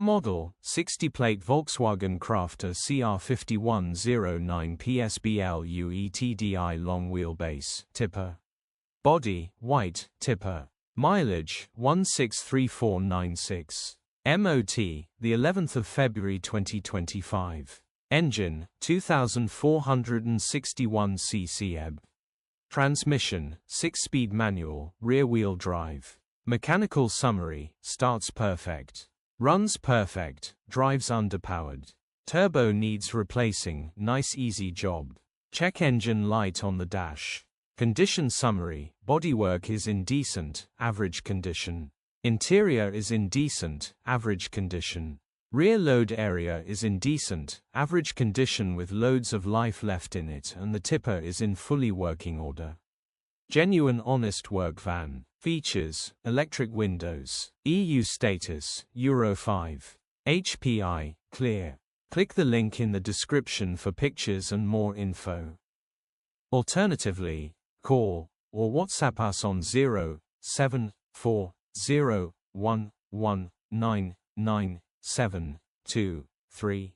Model, 60-plate Volkswagen Crafter CR50 109PS BlueTDI long wheelbase, tipper. Body, white, tipper. Mileage, 163496. MOT, the 11th of February 2025. Engine, 2461 cc. Transmission, 6-speed manual, rear-wheel drive. Mechanical summary, starts perfect. Runs perfect, drives underpowered. Turbo needs replacing, nice easy job. Check engine light on the dash. Condition summary, bodywork is in decent, average condition. Interior is in decent, average condition. Rear load area is in decent, average condition with loads of life left in it, and the tipper is in fully working order. Genuine honest work van. Features, electric windows. EU status, Euro 5. HPI, clear. Click the link in the description for pictures and more info. Alternatively, call or WhatsApp us on 07401199723.